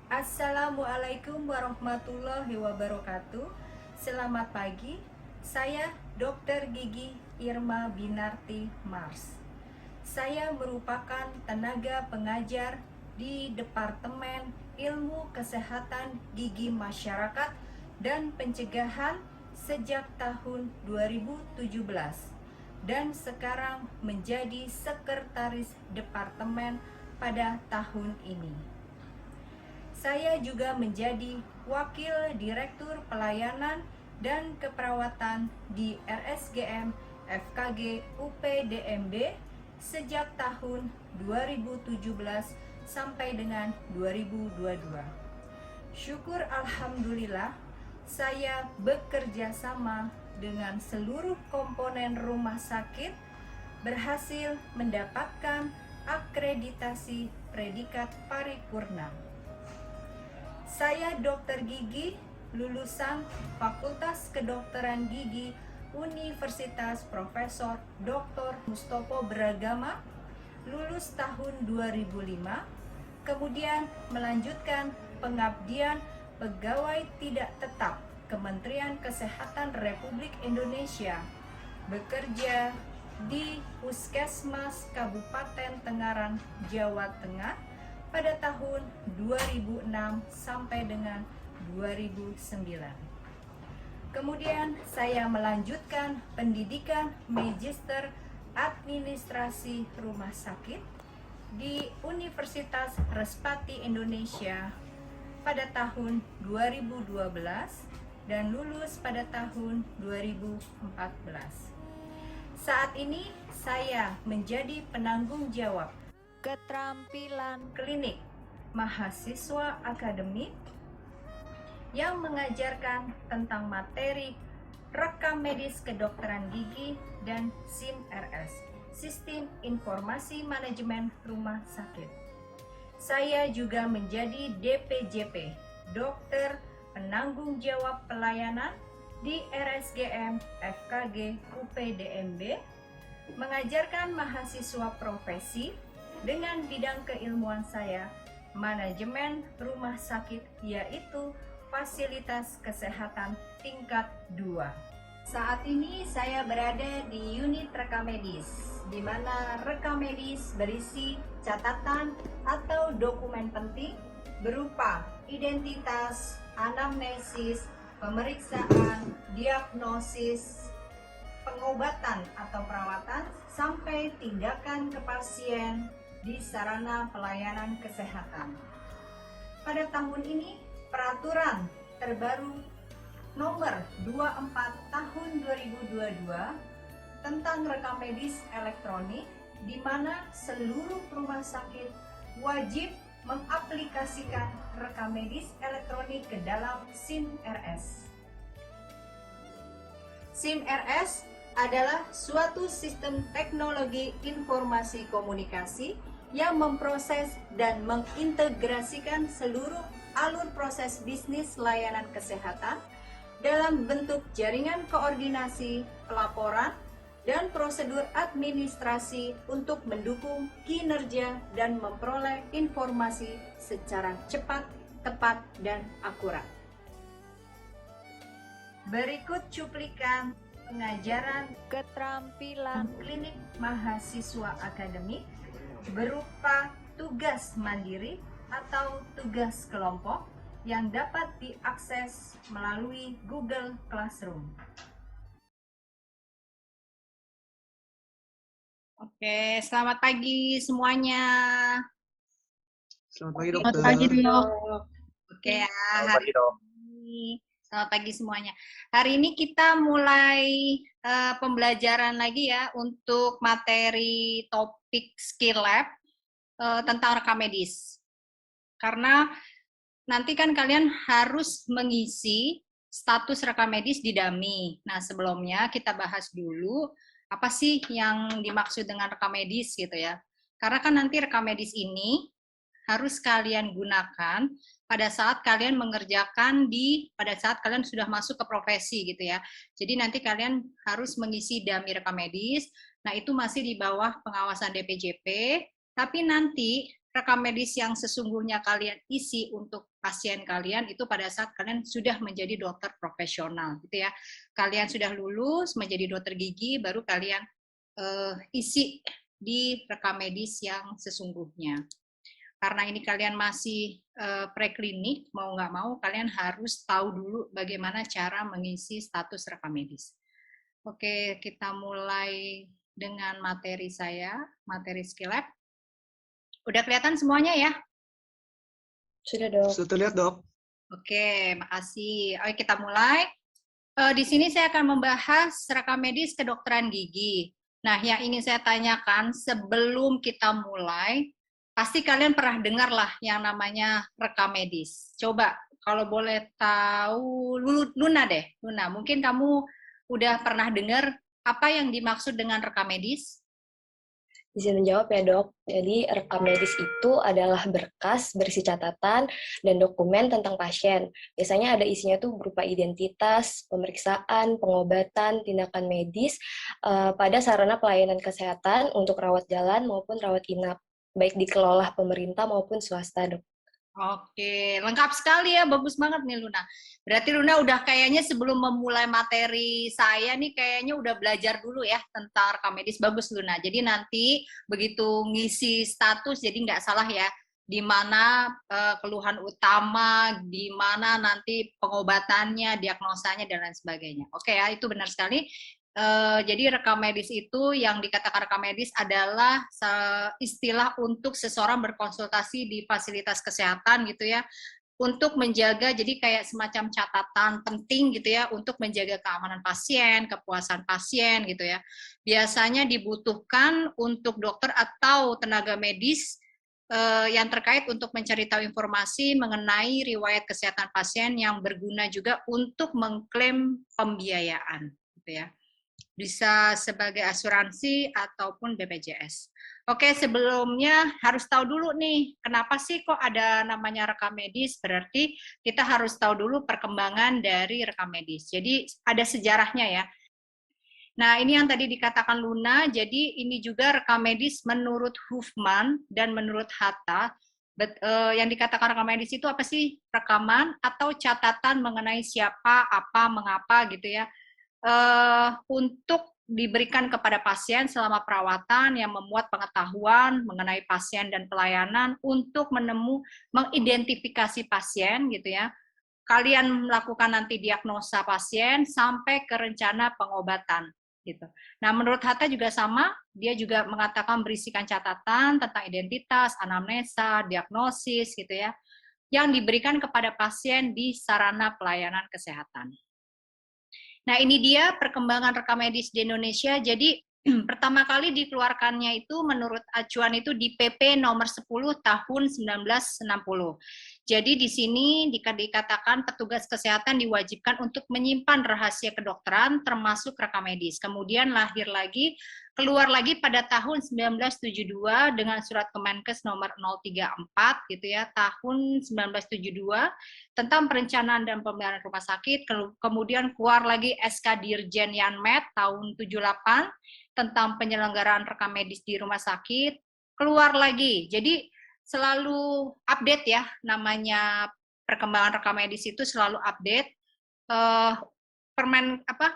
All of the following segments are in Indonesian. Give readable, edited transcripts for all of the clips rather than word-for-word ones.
Assalamualaikum warahmatullahi wabarakatuh. Selamat pagi, saya Dr. Gigi Irma Binarti Mars. Saya merupakan tenaga pengajar di Departemen Ilmu Kesehatan Gigi Masyarakat dan Pencegahan sejak tahun 2017 dan sekarang menjadi sekretaris departemen pada tahun ini. Saya juga menjadi Wakil Direktur Pelayanan dan Keperawatan di RSGM FKG UPDMB sejak tahun 2017 sampai dengan 2022. Syukur alhamdulillah, saya bekerja sama dengan seluruh komponen rumah sakit berhasil mendapatkan akreditasi predikat paripurna. Saya Dr. Gigi, lulusan Fakultas Kedokteran Gigi Universitas Profesor Dr. Mustopo Beragama, lulus tahun 2005, kemudian melanjutkan pengabdian pegawai tidak tetap Kementerian Kesehatan Republik Indonesia, bekerja di Puskesmas Kabupaten Tengaran, Jawa Tengah pada tahun 2006 sampai dengan 2009. Kemudian saya melanjutkan pendidikan Magister Administrasi Rumah Sakit di Universitas Respati Indonesia pada tahun 2012 dan lulus pada tahun 2014. Saat ini saya menjadi penanggung jawab keterampilan klinik mahasiswa akademik yang mengajarkan tentang materi rekam medis kedokteran gigi dan SIM-RS, Sistem Informasi Manajemen Rumah Sakit. Saya juga menjadi DPJP, Dokter Penanggung Jawab Pelayanan di RSGM FKG UPDMB, mengajarkan mahasiswa profesi dengan bidang keilmuan saya, manajemen rumah sakit, yaitu fasilitas kesehatan tingkat 2. Saat ini saya berada di unit rekam medis, di mana rekam medis berisi catatan atau dokumen penting berupa identitas, anamnesis, pemeriksaan, diagnosis, pengobatan atau perawatan, sampai tindakan ke pasien di sarana pelayanan kesehatan. Pada tahun ini, peraturan terbaru nomor 24 tahun 2022 tentang rekam medis elektronik, di mana seluruh rumah sakit wajib mengaplikasikan rekam medis elektronik ke dalam SIM-RS. SIM-RS adalah suatu sistem teknologi informasi komunikasi yang memproses dan mengintegrasikan seluruh alur proses bisnis layanan kesehatan dalam bentuk jaringan koordinasi, pelaporan, dan prosedur administrasi untuk mendukung kinerja dan memperoleh informasi secara cepat, tepat, dan akurat. Berikut cuplikan pengajaran keterampilan klinik mahasiswa akademik berupa tugas mandiri atau tugas kelompok yang dapat diakses melalui Google Classroom. Oke, selamat pagi semuanya. Selamat pagi, dokter. Selamat pagi, Dok. Oke, Selamat pagi, Dok. Selamat pagi semuanya. Hari ini kita mulai pembelajaran lagi ya untuk materi topik skill lab tentang rekam medis. Karena nanti kan kalian harus mengisi status rekam medis di DAMI. Nah, sebelumnya kita bahas dulu apa sih yang dimaksud dengan rekam medis gitu ya. Karena kan nanti rekam medis ini harus kalian gunakan pada saat kalian mengerjakan pada saat kalian sudah masuk ke profesi gitu ya. Jadi nanti kalian harus mengisi DAMI rekam medis. Nah, itu masih di bawah pengawasan DPJP, tapi nanti rekam medis yang sesungguhnya kalian isi untuk pasien kalian itu pada saat kalian sudah menjadi dokter profesional, gitu ya. Kalian sudah lulus menjadi dokter gigi, baru kalian isi di rekam medis yang sesungguhnya. Karena ini kalian masih preklinik, mau nggak mau kalian harus tahu dulu bagaimana cara mengisi status rekam medis. Oke, kita mulai dengan materi saya, materi skill lab. Udah kelihatan semuanya ya? Sudah, Dok. Sudah terlihat, Dok. Oke, makasih. Oke, kita mulai. Di sini saya akan membahas rekam medis kedokteran gigi. Nah, yang ingin saya tanyakan sebelum kita mulai, pasti kalian pernah dengar lah yang namanya rekam medis. Coba, kalau boleh tahu, Luna deh. Luna, mungkin kamu udah pernah dengar apa yang dimaksud dengan rekam medis? Izin menjawab ya, Dok. Jadi, rekam medis itu adalah berkas berisi catatan dan dokumen tentang pasien. Biasanya ada isinya tuh berupa identitas, pemeriksaan, pengobatan, tindakan medis pada sarana pelayanan kesehatan untuk rawat jalan maupun rawat inap, baik dikelola pemerintah maupun swasta, Dok. Oke, lengkap sekali ya, bagus banget nih Luna. Berarti Luna udah kayaknya sebelum memulai materi saya nih kayaknya udah belajar dulu ya tentang rekam medis. Bagus Luna. Jadi nanti begitu ngisi status jadi nggak salah ya. Di mana keluhan utama, di mana nanti pengobatannya, diagnosanya dan lain sebagainya. Oke ya, itu benar sekali. Jadi rekam medis itu yang dikatakan rekam medis adalah istilah untuk seseorang berkonsultasi di fasilitas kesehatan gitu ya, untuk menjaga, jadi kayak semacam catatan penting gitu ya, untuk menjaga keamanan pasien, kepuasan pasien gitu ya. Biasanya dibutuhkan untuk dokter atau tenaga medis yang terkait untuk mencari tahu informasi mengenai riwayat kesehatan pasien yang berguna juga untuk mengklaim pembiayaan gitu ya. Bisa sebagai asuransi ataupun BPJS. Oke, sebelumnya harus tahu dulu nih, kenapa sih kok ada namanya rekam medis? Berarti kita harus tahu dulu perkembangan dari rekam medis. Jadi ada sejarahnya ya. Nah, ini yang tadi dikatakan Luna, jadi ini juga rekam medis menurut Huffman dan menurut Hatta. Yang dikatakan rekam medis itu apa sih? Rekaman atau catatan mengenai siapa, apa, mengapa gitu ya. Untuk diberikan kepada pasien selama perawatan yang memuat pengetahuan mengenai pasien dan pelayanan untuk mengidentifikasi pasien gitu ya. Kalian melakukan nanti diagnosa pasien sampai ke rencana pengobatan gitu. Nah, menurut Hatta juga sama, dia juga mengatakan berisikan catatan tentang identitas, anamnesa, diagnosis gitu ya, yang diberikan kepada pasien di sarana pelayanan kesehatan. Nah, ini dia perkembangan rekam medis di Indonesia. Jadi, pertama kali dikeluarkannya itu menurut acuan itu di PP nomor 10 tahun 1960. Jadi di sini dikatakan petugas kesehatan diwajibkan untuk menyimpan rahasia kedokteran termasuk rekam medis. Kemudian keluar lagi pada tahun 1972 dengan surat Kemenkes nomor 034 gitu ya, tahun 1972 tentang perencanaan dan pemeliharaan rumah sakit. Kemudian keluar lagi SK Dirjen Yanmed tahun 78 tentang penyelenggaraan rekam medis di rumah sakit, keluar lagi. Jadi selalu update ya, namanya perkembangan rekam medis itu selalu update.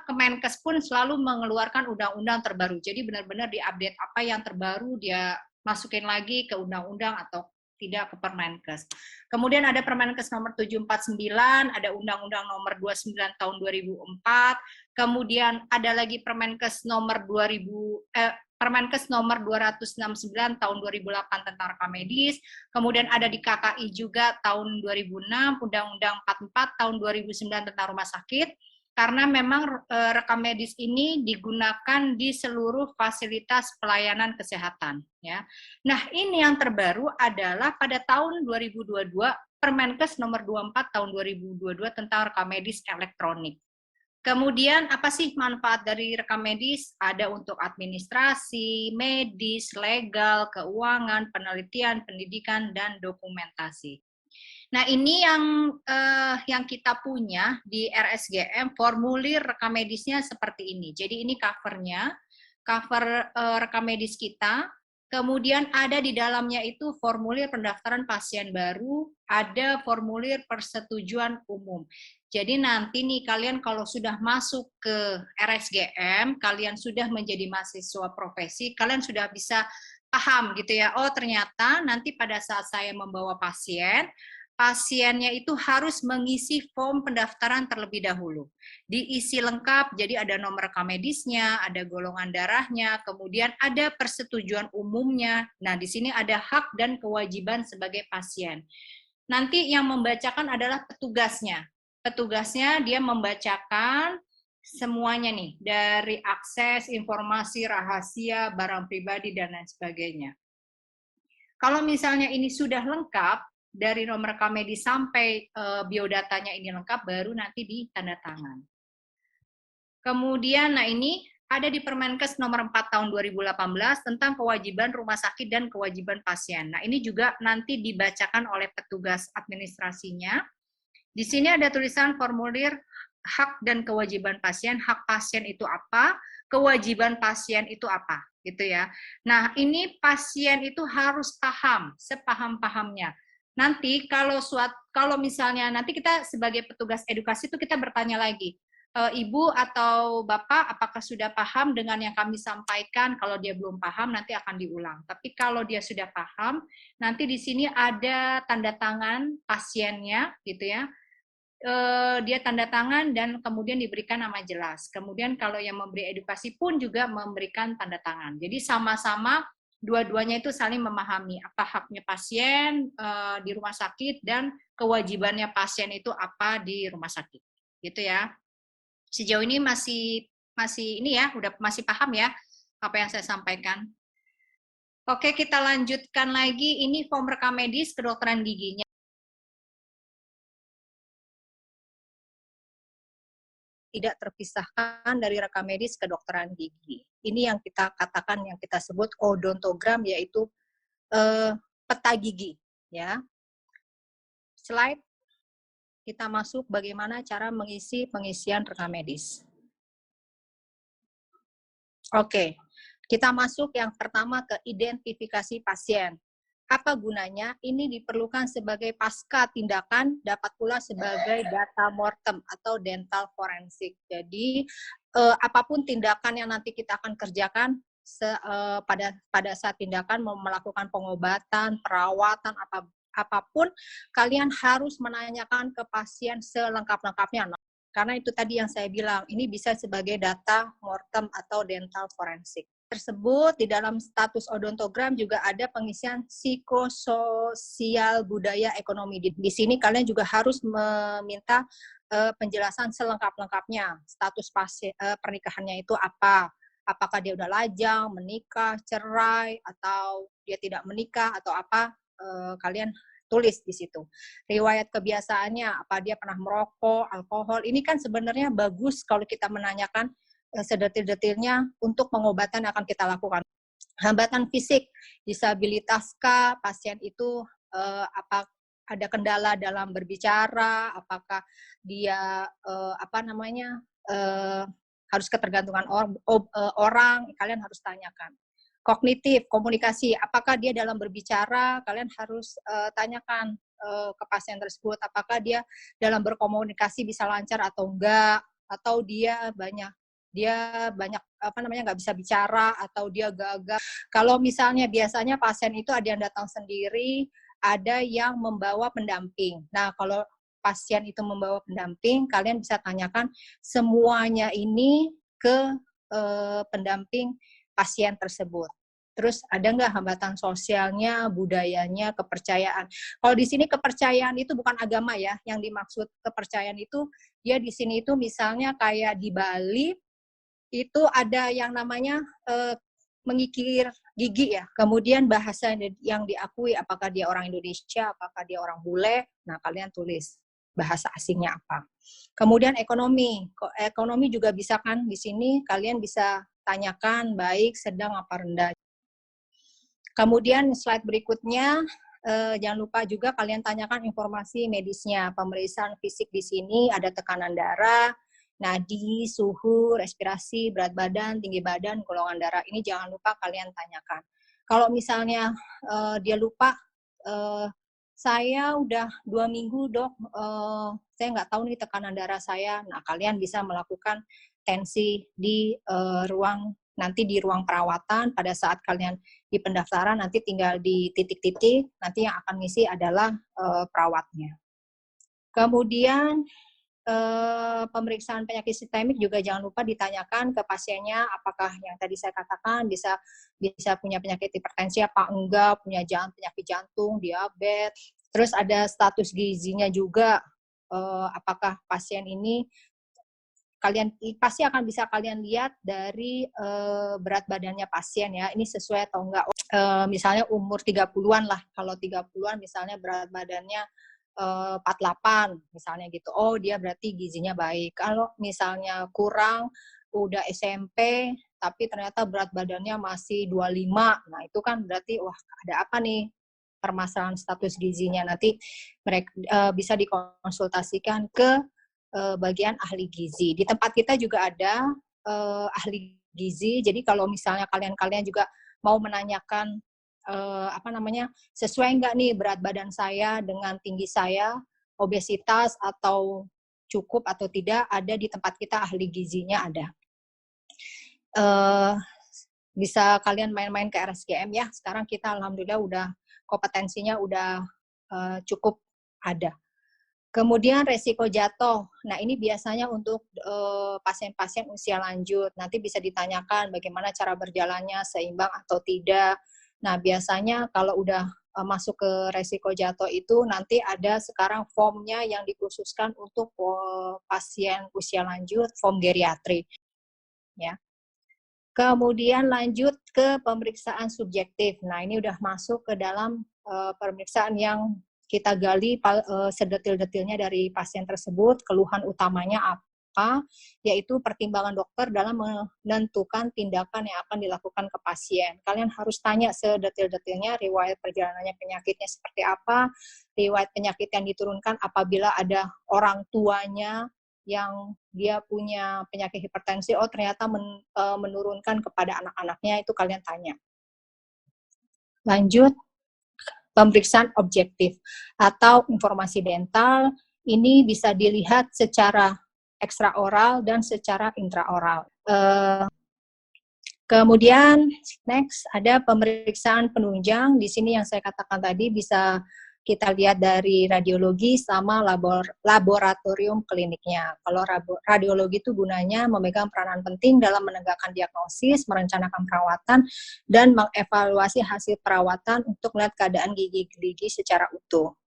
Kemenkes pun selalu mengeluarkan undang-undang terbaru. Jadi benar-benar diupdate apa yang terbaru dia masukin lagi ke undang-undang atau tidak ke Permenkes. Kemudian ada Permenkes nomor 749, ada Undang-Undang nomor 29 tahun 2004, kemudian ada lagi Permenkes nomor 269 tahun 2008 tentang rekam medis, kemudian ada di KKI juga tahun 2006, Undang-Undang 44 tahun 2009 tentang rumah sakit, karena memang rekam medis ini digunakan di seluruh fasilitas pelayanan kesehatan ya. Nah, ini yang terbaru adalah pada tahun 2022 Permenkes nomor 24 tahun 2022 tentang rekam medis elektronik. Kemudian apa sih manfaat dari rekam medis? Ada untuk administrasi, medis, legal, keuangan, penelitian, pendidikan, dan dokumentasi. Nah, ini yang kita punya di RSGM, formulir rekam medisnya seperti ini. Jadi ini covernya, cover rekam medis kita. Kemudian ada di dalamnya itu formulir pendaftaran pasien baru, ada formulir persetujuan umum. Jadi nanti nih kalian kalau sudah masuk ke RSGM, kalian sudah menjadi mahasiswa profesi, kalian sudah bisa paham gitu ya. Oh ternyata nanti pada saat saya membawa pasien, pasiennya itu harus mengisi form pendaftaran terlebih dahulu. Diisi lengkap, jadi ada nomor rekam medisnya, ada golongan darahnya, kemudian ada persetujuan umumnya. Nah, di sini ada hak dan kewajiban sebagai pasien. Nanti yang membacakan adalah petugasnya. Petugasnya dia membacakan semuanya nih, dari akses, informasi, rahasia, barang pribadi, dan lain sebagainya. Kalau misalnya ini sudah lengkap, dari nomor rekam medis sampai biodatanya ini lengkap, baru nanti ditanda tangan. Kemudian, nah ini ada di Permenkes nomor 4 tahun 2018 tentang kewajiban rumah sakit dan kewajiban pasien. Nah ini juga nanti dibacakan oleh petugas administrasinya. Di sini ada tulisan formulir hak dan kewajiban pasien. Hak pasien itu apa? Kewajiban pasien itu apa? Gitu ya. Nah ini pasien itu harus paham, sepaham-pahamnya. Nanti kalau misalnya nanti kita sebagai petugas edukasi itu kita bertanya lagi, Ibu atau Bapak apakah sudah paham dengan yang kami sampaikan? Kalau dia belum paham nanti akan diulang. Tapi kalau dia sudah paham, nanti di sini ada tanda tangan pasiennya gitu ya. Dia tanda tangan dan kemudian diberikan nama jelas. Kemudian kalau yang memberi edukasi pun juga memberikan tanda tangan. Jadi sama-sama dua-duanya itu saling memahami apa haknya pasien di rumah sakit dan kewajibannya pasien itu apa di rumah sakit. Gitu ya. Sejauh ini masih ini ya, udah masih paham ya apa yang saya sampaikan. Oke, kita lanjutkan lagi. Ini form rekam medis kedokteran giginya. Tidak terpisahkan dari rekam medis kedokteran gigi. Ini yang kita katakan, yang kita sebut odontogram, yaitu peta gigi. Ya. Slide, kita masuk bagaimana cara mengisi pengisian rekam medis. Oke, kita masuk yang pertama ke identifikasi pasien. Apa gunanya? Ini diperlukan sebagai pasca tindakan, dapat pula sebagai data mortem atau dental forensik. Jadi apapun tindakan yang nanti kita akan kerjakan pada saat tindakan mau melakukan pengobatan, perawatan, apapun, kalian harus menanyakan ke pasien selengkap-lengkapnya. Karena itu tadi yang saya bilang, ini bisa sebagai data mortem atau dental forensik. Tersebut di dalam status odontogram juga ada pengisian psikososial budaya ekonomi. Di sini kalian juga harus meminta penjelasan selengkap-lengkapnya. Status pernikahannya itu apa? Apakah dia udah lajang, menikah, cerai, atau dia tidak menikah, atau apa? Kalian tulis di situ. Riwayat kebiasaannya, apa dia pernah merokok, alkohol. Ini kan sebenarnya bagus kalau kita menanyakan sedetil-detilnya untuk pengobatan yang akan kita lakukan. Hambatan fisik, disabilitaskah pasien itu, apa ada kendala dalam berbicara, apakah dia harus ketergantungan orang, kalian harus tanyakan. Kognitif, komunikasi, apakah dia dalam berbicara, kalian harus tanyakan ke pasien tersebut, apakah dia dalam berkomunikasi bisa lancar atau enggak, atau dia banyak nggak bisa bicara, atau dia gagap. Kalau misalnya biasanya pasien itu ada yang datang sendiri, ada yang membawa pendamping. Nah, kalau pasien itu membawa pendamping, kalian bisa tanyakan semuanya ini ke pendamping pasien tersebut. Terus ada nggak hambatan sosialnya, budayanya, kepercayaan. Kalau di sini kepercayaan itu bukan agama ya, yang dimaksud kepercayaan itu, dia di sini itu misalnya kayak di Bali, itu ada yang namanya mengikir gigi ya. Kemudian bahasa yang diakui, apakah dia orang Indonesia, apakah dia orang bule, nah kalian tulis bahasa asingnya apa. Kemudian ekonomi juga bisa kan di sini kalian bisa tanyakan baik, sedang, apa rendah. Kemudian slide berikutnya, jangan lupa juga kalian tanyakan informasi medisnya. Pemeriksaan fisik di sini ada tekanan darah, nadi, suhu, respirasi, berat badan, tinggi badan, golongan darah. Ini jangan lupa kalian tanyakan. Kalau misalnya dia lupa, saya udah 2 minggu dok, saya nggak tahu nih tekanan darah saya. Nah, kalian bisa melakukan tensi di nanti di ruang perawatan. Pada saat kalian di pendaftaran nanti tinggal di titik-titik, nanti yang akan ngisi adalah perawatnya. Kemudian pemeriksaan penyakit sistemik juga jangan lupa ditanyakan ke pasiennya apakah yang tadi saya katakan bisa punya penyakit hipertensi apa enggak, punya penyakit jantung, diabetes. Terus ada status gizinya juga, apakah pasien ini kalian pasti akan bisa kalian lihat dari berat badannya pasien ya, ini sesuai atau enggak. Misalnya umur 30-an lah, kalau 30-an misalnya berat badannya 48 misalnya gitu. Oh, dia berarti gizinya baik. Kalau misalnya kurang, udah SMP, tapi ternyata berat badannya masih 25, nah itu kan berarti, wah ada apa nih permasalahan status gizinya. Nanti mereka bisa dikonsultasikan ke bagian ahli gizi. Di tempat kita juga ada ahli gizi, jadi kalau misalnya kalian juga mau menanyakan sesuai nggak nih berat badan saya dengan tinggi saya, obesitas atau cukup atau tidak, ada di tempat kita ahli gizinya ada. Bisa kalian main-main ke RSGM ya, sekarang kita alhamdulillah udah kompetensinya udah cukup ada. Kemudian resiko jatuh, nah ini biasanya untuk pasien-pasien usia lanjut, nanti bisa ditanyakan bagaimana cara berjalannya, seimbang atau tidak. Nah, biasanya kalau udah masuk ke resiko jatuh itu nanti ada sekarang formnya yang dikhususkan untuk pasien usia lanjut, form geriatri. Ya. Kemudian lanjut ke pemeriksaan subjektif. Nah, ini udah masuk ke dalam pemeriksaan yang kita gali sedetil-detilnya dari pasien tersebut, keluhan utamanya apa, yaitu pertimbangan dokter dalam menentukan tindakan yang akan dilakukan ke pasien. Kalian harus tanya sedetil-detilnya riwayat perjalanannya penyakitnya seperti apa, riwayat penyakit yang diturunkan apabila ada orang tuanya yang dia punya penyakit hipertensi, oh ternyata menurunkan kepada anak-anaknya, itu kalian tanya. Lanjut, pemeriksaan objektif atau informasi dental, ini bisa dilihat secara ekstraoral dan secara intraoral. Kemudian next ada pemeriksaan penunjang. Di sini yang saya katakan tadi bisa kita lihat dari radiologi sama laboratorium kliniknya. Kalau radiologi itu gunanya memegang peranan penting dalam menegakkan diagnosis, merencanakan perawatan, dan mengevaluasi hasil perawatan untuk melihat keadaan gigi secara utuh.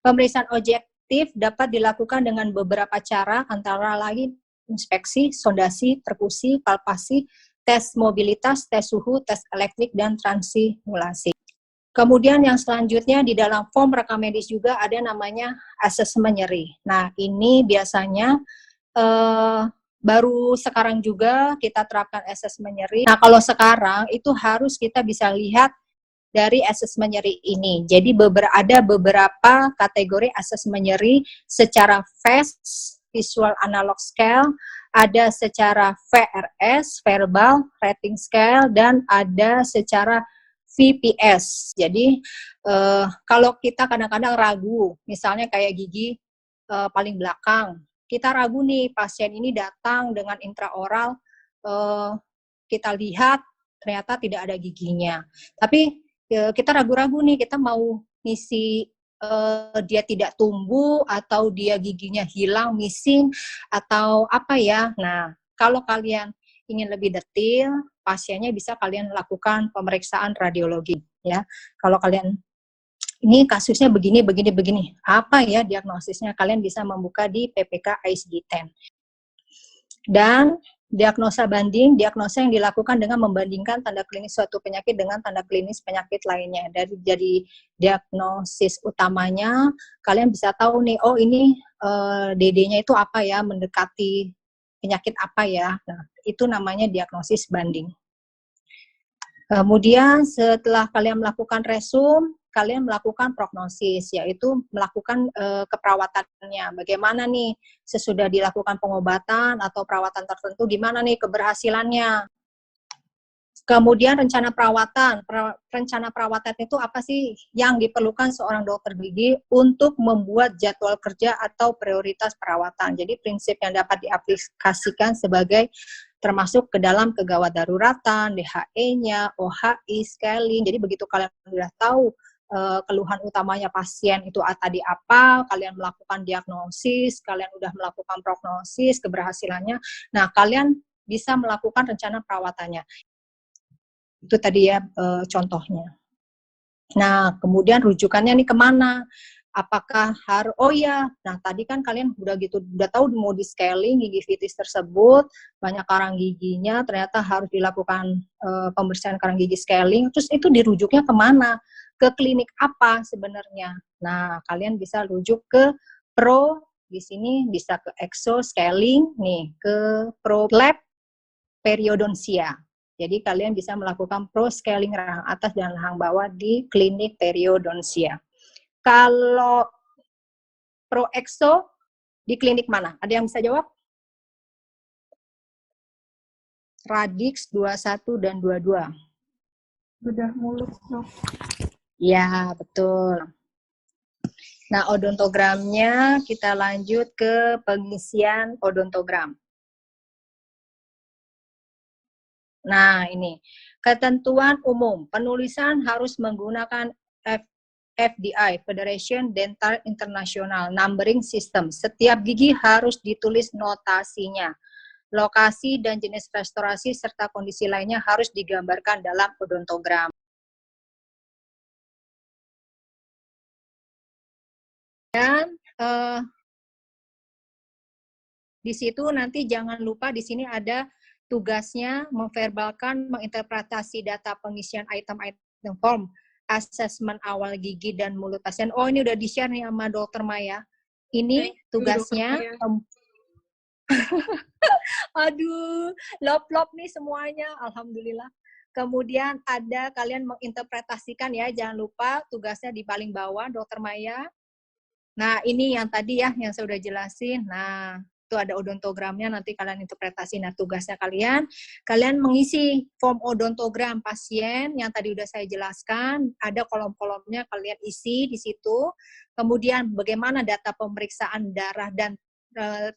Pemeriksaan objektif dapat dilakukan dengan beberapa cara, antara lain inspeksi, sondasi, perkusi, palpasi, tes mobilitas, tes suhu, tes elektrik, dan transimulasi. Kemudian yang selanjutnya di dalam form rekam medis juga ada namanya asesmen nyeri. Nah, ini biasanya baru sekarang juga kita terapkan asesmen nyeri. Nah, kalau sekarang itu harus kita bisa lihat dari asesmen nyeri ini. Jadi ada beberapa kategori asesmen nyeri secara VAS, Visual Analog Scale, ada secara VRS, Verbal Rating Scale, dan ada secara VPS. Jadi kalau kita kadang-kadang ragu, misalnya kayak gigi paling belakang, kita ragu nih pasien ini datang dengan intraoral, kita lihat ternyata tidak ada giginya. Tapi kita ragu-ragu nih, kita mau ngisi dia tidak tumbuh atau dia giginya hilang, missing, atau apa ya. Nah, kalau kalian ingin lebih detail, pasiennya bisa kalian lakukan pemeriksaan radiologi ya. Kalau kalian ini kasusnya begini, apa ya diagnosisnya, kalian bisa membuka di PPK ICD-10. Dan diagnosa banding, diagnosa yang dilakukan dengan membandingkan tanda klinis suatu penyakit dengan tanda klinis penyakit lainnya. Jadi diagnosis utamanya, kalian bisa tahu nih, oh ini DD-nya itu apa ya, mendekati penyakit apa ya. Nah, itu namanya diagnosis banding. Kemudian setelah kalian melakukan resum, kalian melakukan prognosis, yaitu melakukan keperawatannya. Bagaimana nih sesudah dilakukan pengobatan atau perawatan tertentu, gimana nih keberhasilannya. Kemudian rencana perawatan. Rencana perawatan itu apa sih yang diperlukan seorang dokter gigi untuk membuat jadwal kerja atau prioritas perawatan. Jadi prinsip yang dapat diaplikasikan sebagai termasuk ke dalam kegawat daruratan, DHE-nya, OHI, scaling. Jadi begitu kalian sudah tahu keluhan utamanya pasien itu tadi apa, kalian melakukan diagnosis, kalian udah melakukan prognosis, keberhasilannya, nah kalian bisa melakukan rencana perawatannya. Itu tadi ya contohnya. Nah, kemudian rujukannya nih kemana? Apakah harus, oh ya, nah tadi kan kalian udah tahu mau di scaling gigi vitis tersebut, banyak karang giginya, ternyata harus dilakukan pembersihan karang gigi scaling, terus itu dirujuknya kemana? Ke klinik apa sebenarnya? Nah, kalian bisa rujuk ke Pro, di sini bisa ke Exo Scaling, nih, ke Pro Lab Periodontia. Jadi kalian bisa melakukan pro scaling rahang atas dan rahang bawah di klinik periodontia. Kalau pro exo di klinik mana? Ada yang bisa jawab? Radix 21 dan 22. Bedah mulut, Dok. Ya, betul. Nah, odontogramnya kita lanjut ke pengisian odontogram. Nah, ini. Ketentuan umum. Penulisan harus menggunakan FDI, Federation Dental International, numbering system. Setiap gigi harus ditulis notasinya. Lokasi dan jenis restorasi serta kondisi lainnya harus digambarkan dalam odontogram. Dan di situ nanti jangan lupa di sini ada tugasnya memverbalkan, menginterpretasi data pengisian item-item form, asesmen awal gigi dan mulut pasien. Oh, ini udah di-share nih sama Dokter Maya. Ini tugasnya. Aduh, lop-lop nih semuanya, alhamdulillah. Kemudian ada kalian menginterpretasikan ya, jangan lupa tugasnya di paling bawah, Dokter Maya. Nah, ini yang tadi ya, yang saya udah jelasin. Nah, itu ada odontogramnya, nanti kalian interpretasi. Nah, tugasnya kalian mengisi form odontogram pasien yang tadi udah saya jelaskan. Ada kolom-kolomnya, kalian isi di situ. Kemudian bagaimana data pemeriksaan darah dan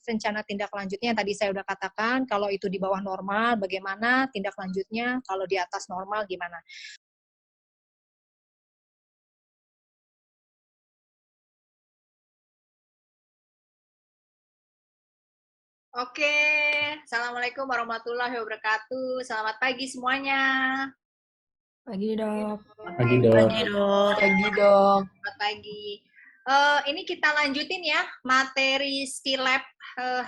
rencana tindak lanjutnya yang tadi saya udah katakan. Kalau itu di bawah normal, bagaimana tindak lanjutnya? Kalau di atas normal, gimana? Oke, Assalamualaikum warahmatullahi wabarakatuh. Selamat pagi semuanya. Pagi, Dok. Pagi, Dok. Pagi, Dok. Pagi, Dok. Selamat pagi. Ini kita lanjutin ya materi skill lab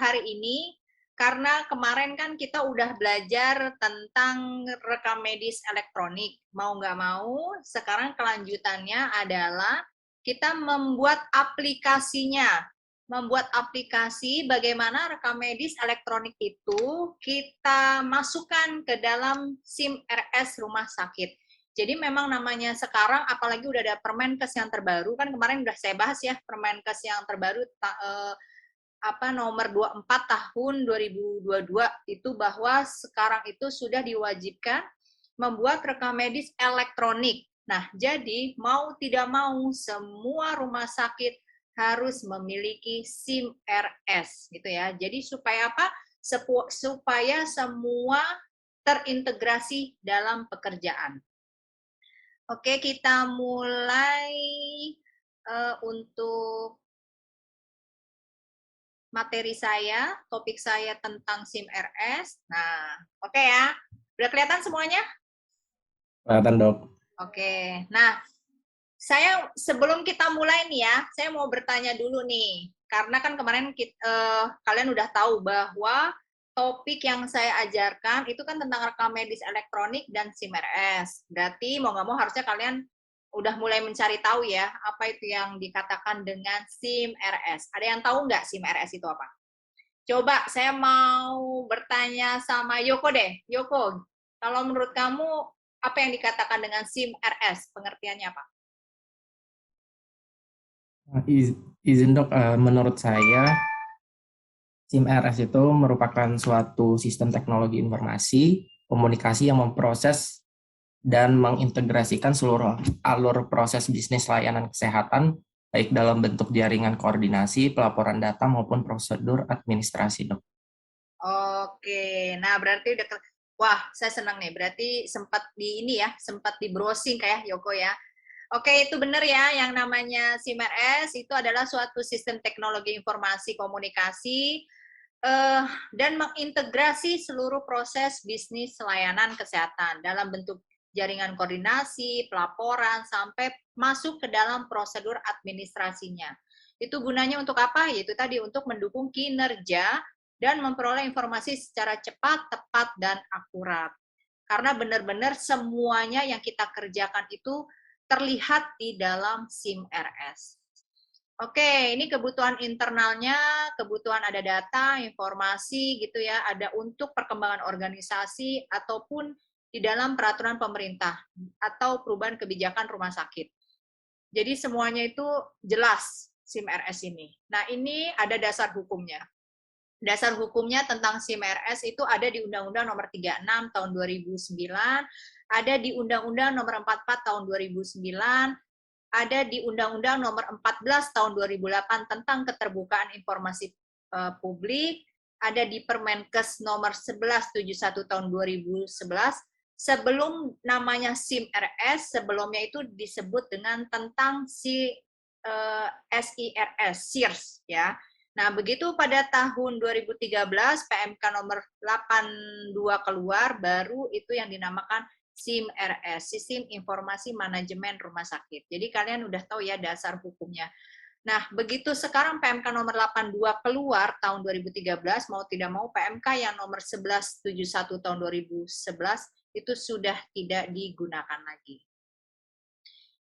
hari ini. Karena kemarin kan kita udah belajar tentang rekam medis elektronik. Mau nggak mau, sekarang kelanjutannya adalah kita membuat aplikasinya. Membuat aplikasi bagaimana rekam medis elektronik itu kita masukkan ke dalam SIM RS rumah sakit. Jadi memang namanya sekarang, apalagi udah ada Permenkes yang terbaru, kan kemarin udah saya bahas ya, Permenkes yang terbaru nomor 24 tahun 2022 itu bahwa sekarang itu sudah diwajibkan membuat rekam medis elektronik. Nah, jadi mau tidak mau semua rumah sakit harus memiliki SIM RS gitu ya. Jadi supaya apa? Supaya semua terintegrasi dalam pekerjaan. Oke, kita mulai untuk materi saya, topik saya tentang SIM RS. Nah, oke ya. Udah kelihatan semuanya? Kelihatan, Dok. Oke. Nah, saya sebelum kita mulai nih ya, saya mau bertanya dulu nih. Karena kan kemarin kalian udah tahu bahwa topik yang saya ajarkan itu kan tentang rekam medis elektronik dan SIM RS. Berarti mau nggak mau harusnya kalian udah mulai mencari tahu ya, apa itu yang dikatakan dengan SIM RS. Ada yang tahu nggak SIM RS itu apa? Coba saya mau bertanya sama Yoko deh. Yoko, kalau menurut kamu apa yang dikatakan dengan SIM RS? Pengertiannya apa? Izin, Dok, menurut saya SIM RS itu merupakan suatu sistem teknologi informasi komunikasi yang memproses dan mengintegrasikan seluruh alur proses bisnis layanan kesehatan, baik dalam bentuk jaringan koordinasi, pelaporan data, maupun prosedur administrasi, Dok. Oke, nah berarti udah wah, saya senang nih. Berarti sempat di ini ya, sempat di browsing kayak Yoko ya. Oke, itu benar ya, yang namanya SIM-RS itu adalah suatu sistem teknologi informasi komunikasi dan mengintegrasi seluruh proses bisnis layanan kesehatan dalam bentuk jaringan koordinasi, pelaporan, sampai masuk ke dalam prosedur administrasinya. Itu gunanya untuk apa? Yaitu tadi untuk mendukung kinerja dan memperoleh informasi secara cepat, tepat, dan akurat. Karena benar-benar semuanya yang kita kerjakan itu terlihat di dalam SIM-RS. Oke, ini kebutuhan internalnya, kebutuhan ada data, informasi gitu ya, ada untuk perkembangan organisasi ataupun di dalam peraturan pemerintah atau perubahan kebijakan rumah sakit. Jadi semuanya itu jelas SIM-RS ini. Nah, ini ada dasar hukumnya. Dasar hukumnya tentang SIM-RS itu ada di Undang-Undang Nomor 36 Tahun 2009, ada di Undang-Undang Nomor 44 Tahun 2009, ada di Undang-Undang Nomor 14 Tahun 2008 tentang keterbukaan informasi publik, ada di Permenkes Nomor 1171 Tahun 2011. Sebelum namanya SIM-RS, sebelumnya itu disebut dengan tentang SIRS ya. Nah, begitu pada tahun 2013 PMK nomor 82 keluar, baru itu yang dinamakan SIM-RS, Sistem Informasi Manajemen Rumah Sakit. Jadi kalian udah tahu ya dasar hukumnya. Nah, begitu sekarang PMK nomor 82 keluar tahun 2013, mau tidak mau PMK yang nomor 1171 tahun 2011 itu sudah tidak digunakan lagi.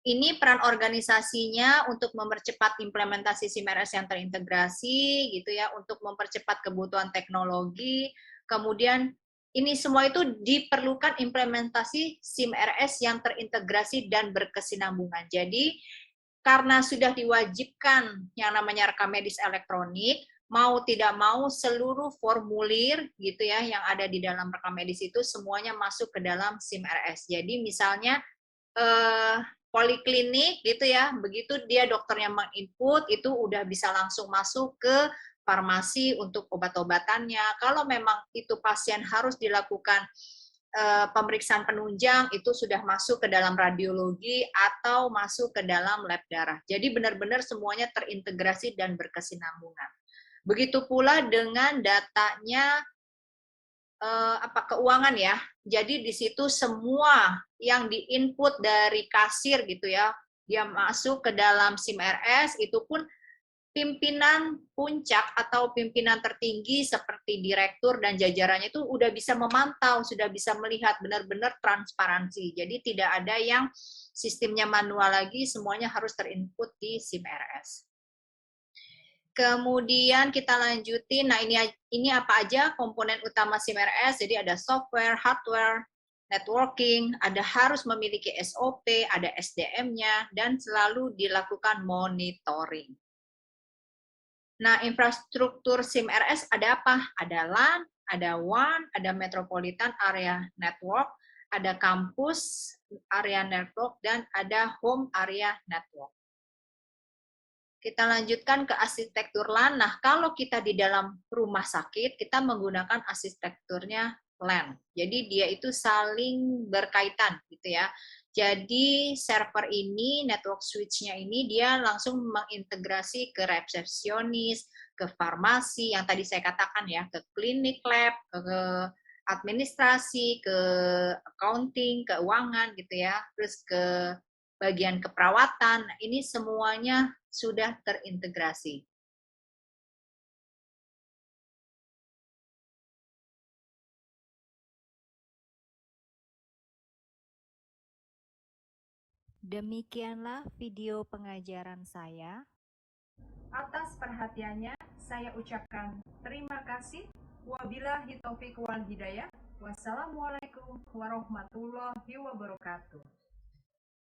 Ini peran organisasinya untuk mempercepat implementasi SIM-RS yang terintegrasi gitu ya, untuk mempercepat kebutuhan teknologi. Kemudian ini semua itu diperlukan implementasi SIM-RS yang terintegrasi dan berkesinambungan. Jadi karena sudah diwajibkan yang namanya rekam medis elektronik, mau tidak mau seluruh formulir gitu ya yang ada di dalam rekam medis itu semuanya masuk ke dalam SIM-RS. Jadi misalnya poliklinik gitu ya, begitu dia dokternya menginput itu udah bisa langsung masuk ke farmasi untuk obat-obatannya. Kalau memang itu pasien harus dilakukan pemeriksaan penunjang, itu sudah masuk ke dalam radiologi atau masuk ke dalam lab darah. Jadi benar-benar semuanya terintegrasi dan berkesinambungan. Begitu pula dengan datanya keuangan ya. Jadi di situ semua yang diinput dari kasir gitu ya, dia masuk ke dalam SIM-RS, itu pun pimpinan puncak atau pimpinan tertinggi seperti direktur dan jajarannya itu udah bisa memantau, sudah bisa melihat benar-benar transparansi. Jadi tidak ada yang sistemnya manual lagi, semuanya harus terinput di SIM-RS. Kemudian kita lanjutin, nah ini apa aja komponen utama SIM-RS, jadi ada software, hardware, networking, ada harus memiliki SOP, ada SDM-nya, dan selalu dilakukan monitoring. Nah, infrastruktur SIM-RS ada apa? Ada LAN, ada WAN, ada Metropolitan Area Network, ada Campus Area Network, dan ada Home Area Network. Kita lanjutkan ke arsitektur LAN. Nah, kalau kita di dalam rumah sakit, kita menggunakan arsitekturnya LAN. Jadi dia itu saling berkaitan gitu ya. Jadi server ini, network switch-nya ini dia langsung mengintegrasi ke resepsionis, ke farmasi yang tadi saya katakan ya, ke klinik lab, ke administrasi, ke accounting, keuangan gitu ya, terus ke bagian keperawatan. Ini semuanya sudah terintegrasi. Demikianlah video pengajaran saya. Atas perhatiannya, saya ucapkan terima kasih. Wabillahi taufiq wal hidayah. Wassalamualaikum warahmatullahi wabarakatuh.